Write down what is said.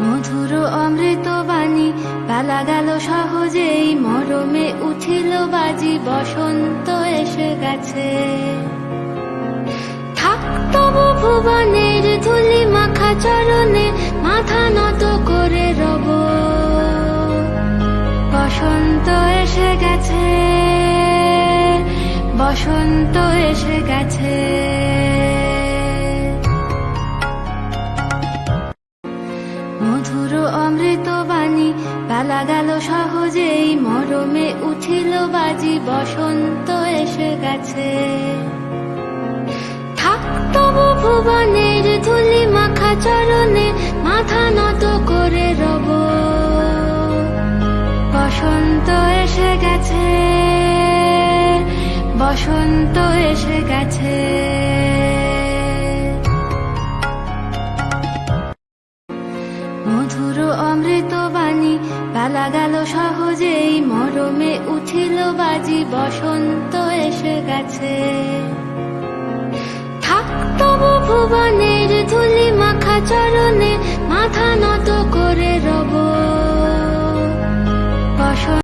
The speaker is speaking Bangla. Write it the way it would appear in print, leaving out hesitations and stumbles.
মধুর অমৃত বাণী বেলা গেল সহজেই, মরমে উঠিল বাজি, বসন্ত এসে গেছে। থাক তবু ভুবনের ধুলি মাখা চরণে, মাথা নত করে রব। বসন্ত এসে গেছে, বসন্ত এসে গেছে। মধুর অমৃত বাণী বেলা গেল সহজেই, মরমে উঠিল বাজি, বসন্ত এসে গেছে। থাক তবু ভুবনের ধুলি মাখা চরণে, মাথা নত করে রব। বসন্ত এসে গেছে, বসন্ত এসে গেছে। মধুর অমৃত বাণী বেলা গেল সহজেই, মরমে উঠিল বাজি, বসন্ত এসে গেছে। থাক তবু ভুবনের ধুলি মাখা চরণে,